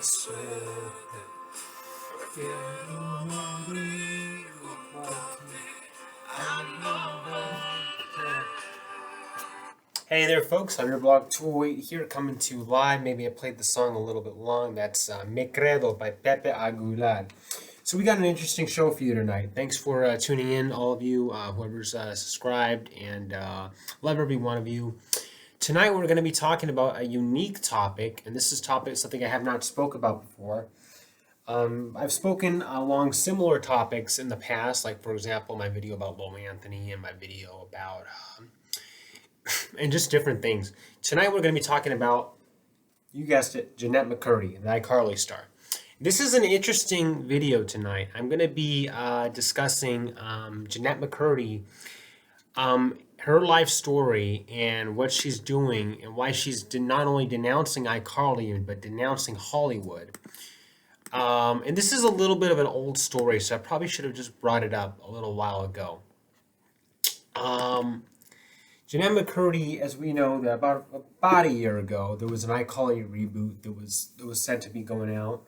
Hey there, folks. I'm your blog 208 here, coming to you live. Maybe I played the song a little bit long. That's Me Credo by Pepe Aguilar. So we got an interesting show for you tonight. Thanks for tuning in, all of you, whoever's subscribed, and love every one of you. Tonight we're going to be talking about a unique topic, and this is something I have not spoke about before. I've spoken along similar topics in the past, like, for example, my video about Lowell Anthony and my video about... and just different things. Tonight we're going to be talking about, you guessed it, Jennet McCurdy, the iCarly star. This is an interesting video tonight. I'm going to be discussing Jennet McCurdy, her life story and what she's doing and why she's not only denouncing iCarly but denouncing Hollywood. And this is a little bit of an old story, so I probably should have just brought it up a little while ago. Jennet McCurdy, as we know, that about a year ago, there was an ICarly reboot that was said to be going out.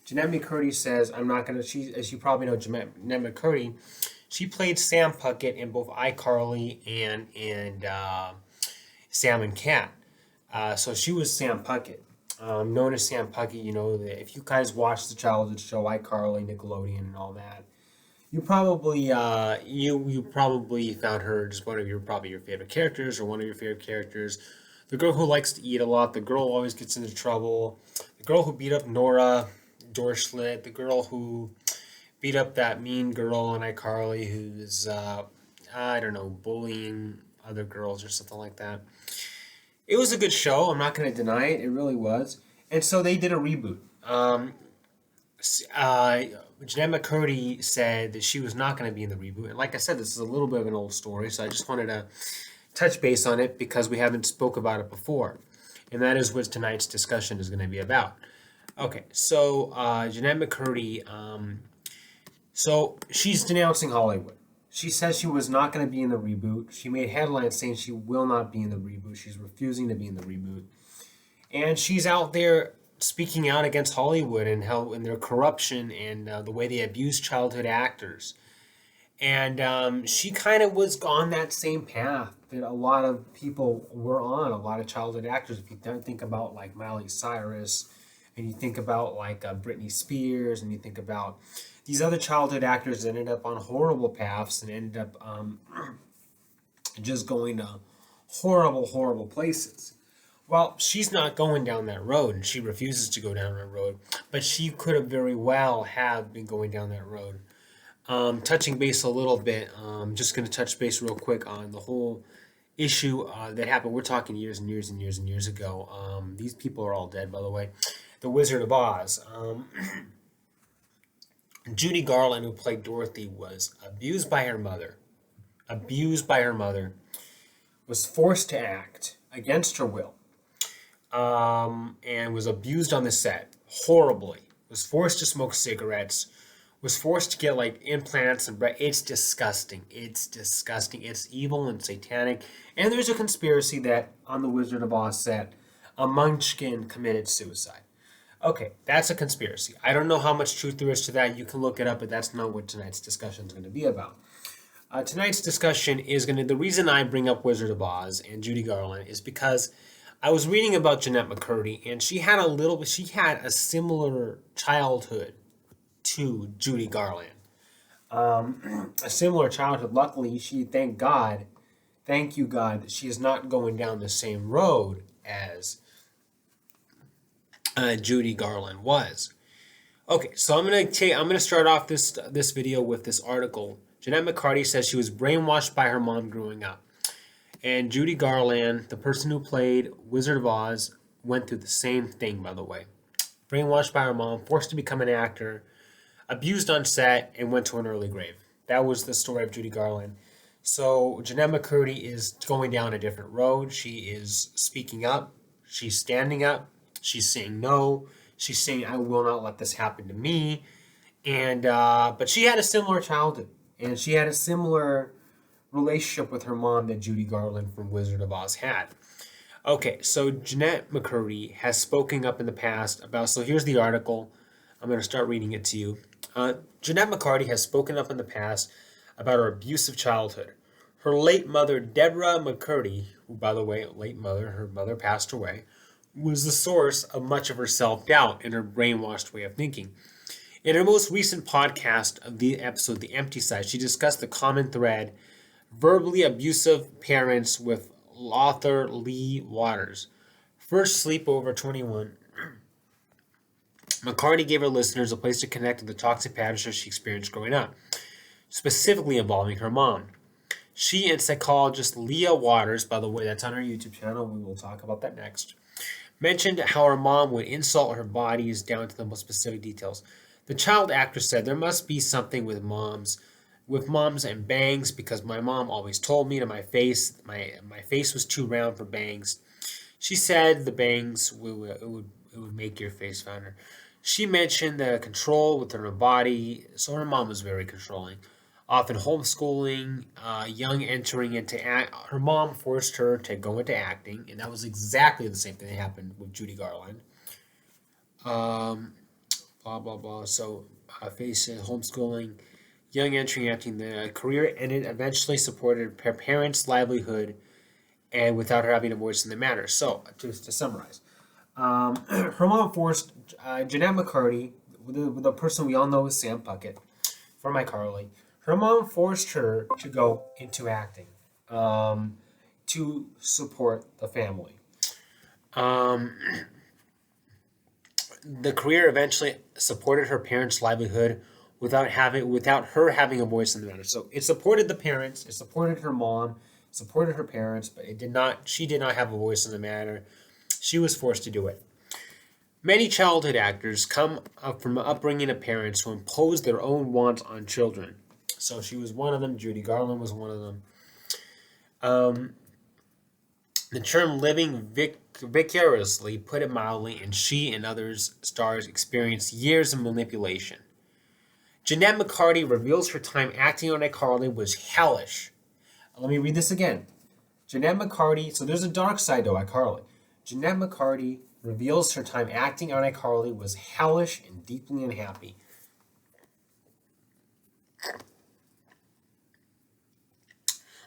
Jennet McCurdy says, I'm not going to, as you probably know, Jennet McCurdy, she played Sam Puckett in both iCarly and Sam and Cat. So she was Sam Puckett. Known as Sam Puckett, you know, that if you guys watched the childhood show iCarly, Nickelodeon, and all that, you probably you probably found her just one of your favorite characters, or one of your favorite characters. The girl who likes to eat a lot, the girl who always gets into trouble, the girl who beat up Nora Dorschlit, the girl who beat up that mean girl in iCarly who's I don't know, bullying other girls or something like that. It was a good show. I'm not going to deny it. It really was. And so they did a reboot. Jennet McCurdy said that she was not going to be in the reboot. And like I said, this is a little bit of an old story, so I just wanted to touch base on it because we haven't spoke about it before. And that is what tonight's discussion is going to be about. Okay, so Jennet McCurdy, so she's denouncing Hollywood. She says she was not going to be in the reboot. She made headlines saying she will not be in the reboot. She's refusing to be in the reboot. And she's out there speaking out against Hollywood and how and their corruption and the way they abuse childhood actors. And she kind of was on that same path that a lot of people were on, a lot of childhood actors. If you think about like Miley Cyrus, and you think about like Britney Spears, and you think about these other childhood actors that ended up on horrible paths and ended up just going to horrible, horrible places. Well, she's not going down that road, and she refuses to go down that road, but she could have very well have been going down that road. Touching base a little bit, just going to touch base real quick on the whole issue that happened. We're talking years and years and years and years ago. These people are all dead, by the way. The Wizard of Oz. Judy Garland, who played Dorothy, was abused by her mother. Was forced to act against her will. And was abused on the set horribly. Was forced to smoke cigarettes. Was forced to get like implants and bread. It's disgusting. It's evil and satanic. And there's a conspiracy that on the Wizard of Oz set, a Munchkin committed suicide. Okay, that's a conspiracy. I don't know how much truth there is to that. You can look it up, but that's not what tonight's discussion is going to be about. Tonight's discussion is the reason I bring up Wizard of Oz and Judy Garland is because I was reading about Jennet McCurdy, and she had a similar childhood to Judy Garland. A similar childhood. Luckily, thank you God, that she is not going down the same road as Judy Garland was. Okay, so I'm gonna start off this video with this article. Jennet McCurdy says she was brainwashed by her mom growing up. And Judy Garland, the person who played Wizard of Oz, went through the same thing, by the way. Brainwashed by her mom, forced to become an actor, abused on set, and went to an early grave. That was the story of Judy Garland. So Jennet McCurdy is going down a different road. She is speaking up. She's standing up. She's saying no. She's saying, I will not let this happen to me. And but she had a similar childhood. And she had a similar relationship with her mom that Judy Garland from Wizard of Oz had. Okay, so Jennet McCurdy has spoken up in the past about. So here's the article. I'm going to start reading it to you. Jennet McCarty has spoken up in the past about her abusive childhood. Her late mother, Deborah McCurdy, who, by the way, late mother, her mother passed away, was the source of much of her self doubt and her brainwashed way of thinking. In her most recent podcast of the episode, The Empty Side, she discussed the common thread: verbally abusive parents with author Lee Waters. First Sleepover 21. McCarty gave her listeners a place to connect to the toxic patterns she experienced growing up, specifically involving her mom. She and psychologist Leah Waters, by the way, that's on her YouTube channel, we will talk about that next, mentioned how her mom would insult her bodies down to the most specific details. The child actress said, "There must be something with moms and bangs, because my mom always told me to my face my face was too round for bangs. She said the bangs would make your face founder." She mentioned the control within her body, so her mom was very controlling. Often homeschooling, young entering into act. Her mom forced her to go into acting, and that was exactly the same thing that happened with Judy Garland. Um, blah blah blah. So, face homeschooling, young entering acting. The career ended. Eventually, supported her parents' livelihood, and without her having a voice in the matter. So, to summarize, her mom forced Jennet McCurdy, the person we all know as Sam Puckett, from iCarly. Her mom forced her to go into acting, to support the family. Um, the career eventually supported her parents' livelihood without her having a voice in the matter. So it supported the parents, it supported her mom, supported her parents, but it did not. She did not have a voice in the matter. She was forced to do it. Many childhood actors come up from upbringing of parents who impose their own wants on children. So she was one of them. Judy Garland was one of them. Um, the term living vicariously, put it mildly, and she and others stars experienced years of manipulation. Jennet McCarty reveals her time acting on iCarly was hellish. Let me read this again. Jennet McCarty, so there's a dark side to iCarly. Jennet McCarty reveals her time acting on iCarly was hellish and deeply unhappy.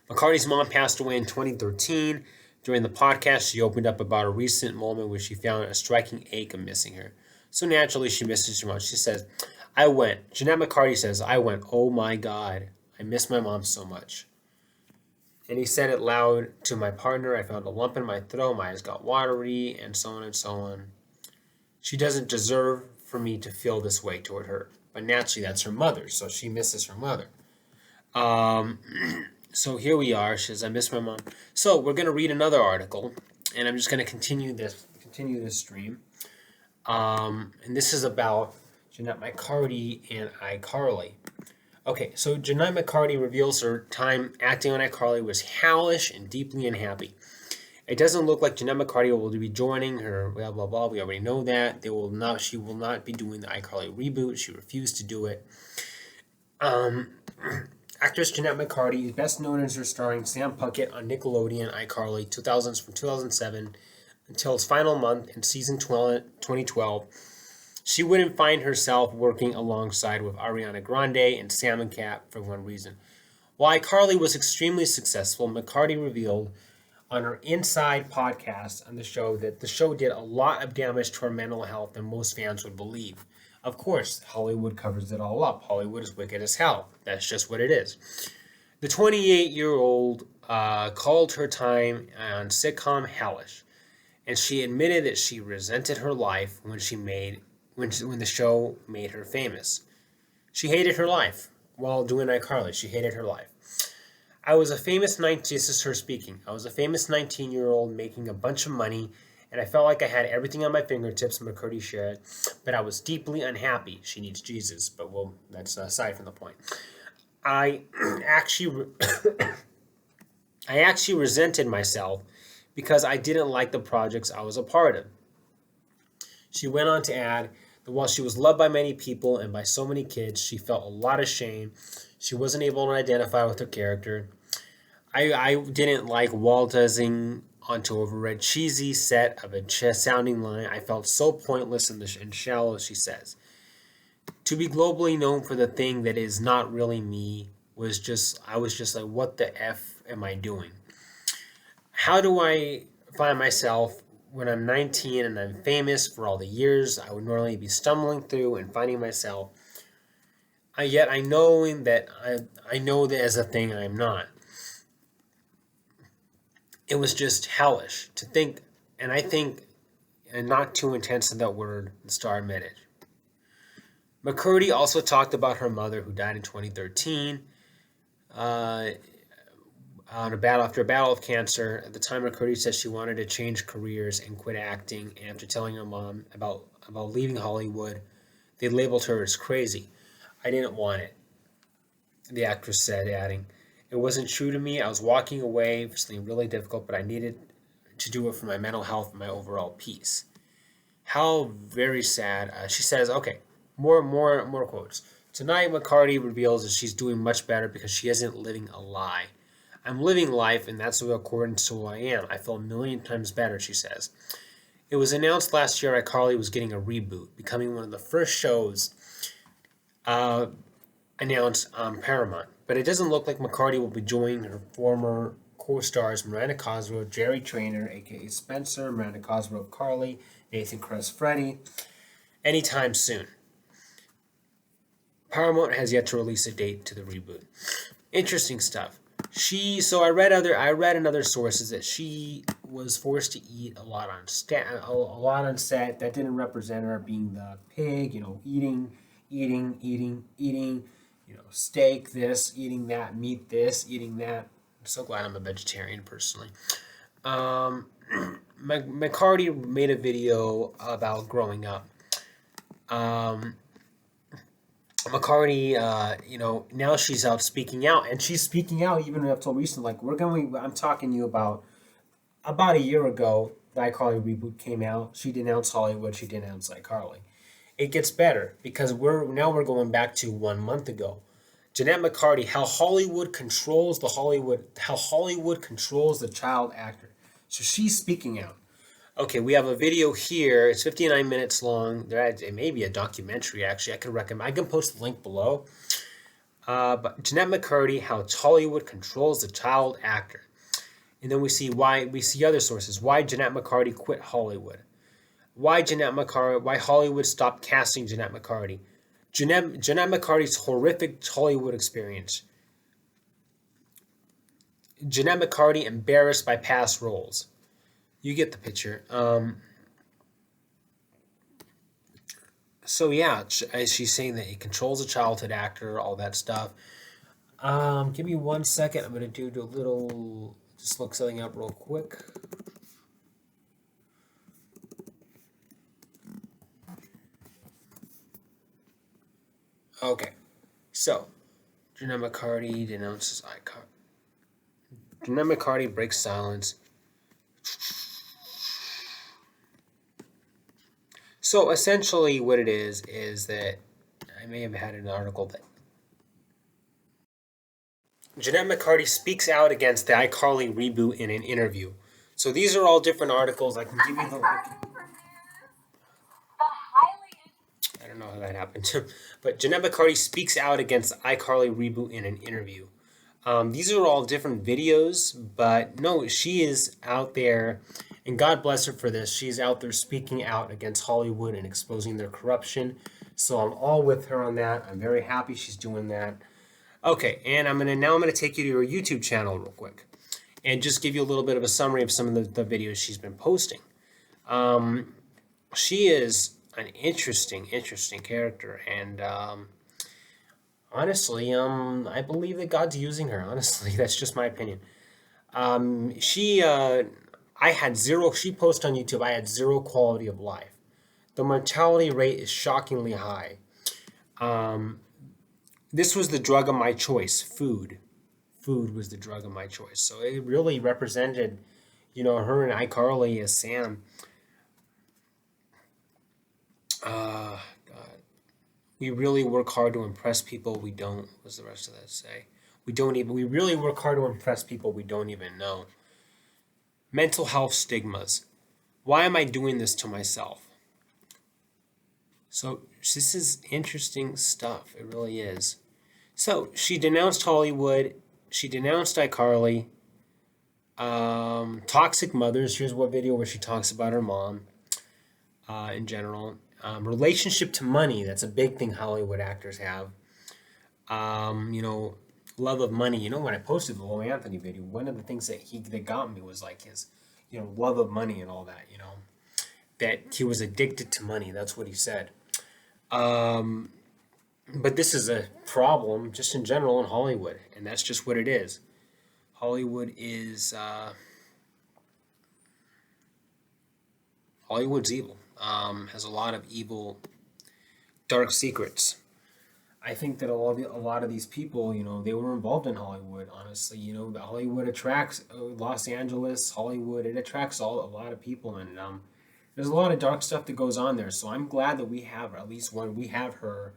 McCarty's mom passed away in 2013. During the podcast, she opened up about a recent moment where she found a striking ache of missing her. So naturally, she misses her mom. She says, Jennet McCarty says, "I went, oh my God, I miss my mom so much." And he said it loud to my partner. "I found a lump in my throat, my eyes got watery," and so on and so on. She doesn't deserve for me to feel this way toward her. But naturally, that's her mother, so she misses her mother. So here we are. She says, "I miss my mom." So we're going to read another article, and I'm just going to continue this stream. And this is about Jennet McCarty and iCarly. Okay, so Jennet McCarty reveals her time acting on iCarly was hellish and deeply unhappy. It doesn't look like Jennet McCarty will be joining her, blah, blah, blah. We already know that. She will not be doing the ICarly reboot. She refused to do it. Actress Jennet McCarty is best known as her starring Sam Puckett on Nickelodeon iCarly 2000s from 2007 until its final month in season 2012. She wouldn't find herself working alongside with Ariana Grande and Salmon Cat for one reason. While iCarly was extremely successful, McCarty revealed on her Inside podcast on the show that the show did a lot of damage to her mental health than most fans would believe. Of course, Hollywood covers it all up. Hollywood is wicked as hell. That's just what it is. The 28-year-old called her time on sitcom hellish, and she admitted that she resented her life when the show made her famous. She hated her life while doing iCarly. She hated her life. This is her speaking. "I was a famous 19-year-old making a bunch of money, and I felt like I had everything on my fingertips," McCurdy shared, "but I was deeply unhappy." She needs Jesus, but that's aside from the point. I actually resented myself because I didn't like the projects I was a part of. She went on to add that while she was loved by many people and by so many kids, she felt a lot of shame. She wasn't able to identify with her character. I didn't like waltzing onto overread cheesy set of a sounding line. I felt so pointless and shallow, she says. To be globally known for the thing that is not really me I was just like, what the F am I doing? How do I find myself when I'm 19 and I'm famous for all the years I would normally be stumbling through and finding myself? Yet I know that I know that as a thing I'm not. It was just hellish to think, and I think, and not too intense in that word, the star admitted. McCurdy also talked about her mother who died in 2013 after a battle of cancer. At the time, McCurdy said she wanted to change careers and quit acting. And after telling her mom about leaving Hollywood, they labeled her as crazy. I didn't want it, the actress said, adding, "It wasn't true to me. I was walking away for something really difficult, but I needed to do it for my mental health and my overall peace." How very sad. She says, okay, more quotes. Tonight, McCarty reveals that she's doing much better because she isn't living a lie. I'm living life, and that's according to who I am. I feel a million times better, she says. It was announced last year ICarly was getting a reboot, becoming one of the first shows announced on Paramount. But it doesn't look like McCarty will be joining her former co-stars Miranda Cosgrove, Jerry Traynor, a.k.a. Spencer, Miranda Cosgrove, Carly, Nathan Kress, Freddie, anytime soon. Paramount has yet to release a date to the reboot. Interesting stuff. I read in other sources that she was forced to eat a lot on set. That didn't represent her being the pig, eating, steak this, eating that, meat this, eating that. I'm so glad I'm a vegetarian personally. McCarty made a video about growing up. McCarty, now she's out speaking out, and she's speaking out even up till recently. I'm talking to you about a year ago. The ICarly Reboot came out. She denounced Hollywood. She denounced ICarly. It gets better because we're going back to 1 month ago. Jennet McCurdy, how Hollywood controls the child actor. So she's speaking out. Okay, we have a video here. It's 59 minutes long. It may be a documentary, actually. I can post the link below. But Jennet McCurdy, how Hollywood controls the child actor. And then we see other sources. Why Jennet McCurdy quit Hollywood. Why Hollywood stopped casting Jennet McCurdy. Jennet McCurdy's horrific Hollywood experience. Jennet McCurdy embarrassed by past roles. You get the picture. So yeah, she's saying that it controls a childhood actor, all that stuff. Give me 1 second. I'm gonna do just look something up real quick. Okay, so Jennet McCurdy denounces ICarly. Jennet McCurdy breaks silence. So essentially what it is that I may have had an article that Jennet McCurdy speaks out against the ICarly reboot in an interview. So these are all different articles. I can give you I don't know how that happened. But Jennet McCurdy speaks out against the ICarly reboot in an interview. These are all different videos, but no, she is out there, and God bless her for this. She's out there speaking out against Hollywood and exposing their corruption. So I'm all with her on that. I'm very happy she's doing that. Okay, and I'm gonna take you to her YouTube channel real quick, and just give you a little bit of a summary of some of the videos she's been posting. She is an interesting character, and honestly, I believe that God's using her. Honestly, that's just my opinion. She posted on YouTube, I had zero quality of life. The mortality rate is shockingly high. This was the drug of my choice, food. Food was the drug of my choice. So it really represented, her and ICarly as Sam. God. We really work hard to impress people we don't. What's the rest of that say? We really work hard to impress people we don't even know. Mental health stigmas. Why am I doing this to myself? So this is interesting stuff. It really is. So she denounced Hollywood. She denounced iCarly. Toxic mothers. Here's one video where she talks about her mom in general. Relationship to money. That's a big thing Hollywood actors have. Love of money. When I posted the Low Anthony video, one of the things that got me was like his, love of money and all that. That he was addicted to money. That's what he said. But this is a problem just in general in Hollywood, and that's just what it is. Hollywood is Hollywood's evil. Has a lot of evil, dark secrets. I think that a lot of these people, they were involved in Hollywood. Honestly, Hollywood attracts Los Angeles, Hollywood. It attracts a lot of people, and there's a lot of dark stuff that goes on there. So I'm glad that we have at least one. We have her.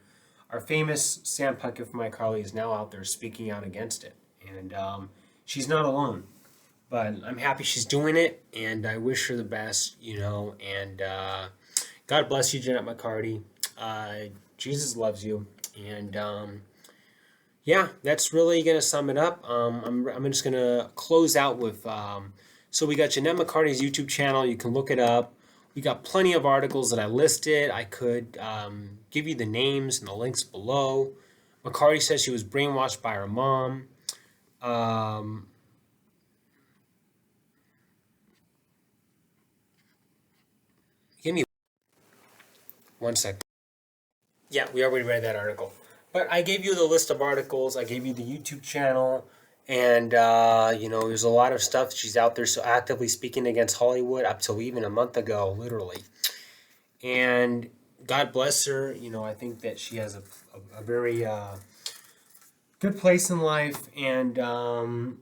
Our famous Sam Puckett from iCarly is now out there speaking out against it, and she's not alone. But I'm happy she's doing it, and I wish her the best. And God bless you, Jennet McCurdy. Jesus loves you. And yeah, that's really gonna sum it up. I'm just gonna close out with so we got Jennet McCurdy's YouTube channel. You can look it up. We got plenty of articles that I listed. I could give you the names and the links below. McCurdy says she was brainwashed by her mom. Give me 1 second. Yeah, we already read that article. But I gave you the list of articles. I gave you the YouTube channel. And, there's a lot of stuff. She's out there so actively speaking against Hollywood up till even a month ago, literally. And God bless her. I think that she has a very good place in life. And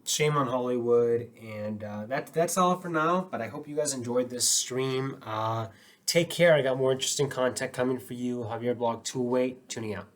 shame on Hollywood. And that's all for now. But I hope you guys enjoyed this stream. Take care. I got more interesting content coming for you. Javier Blog 208, tuning out.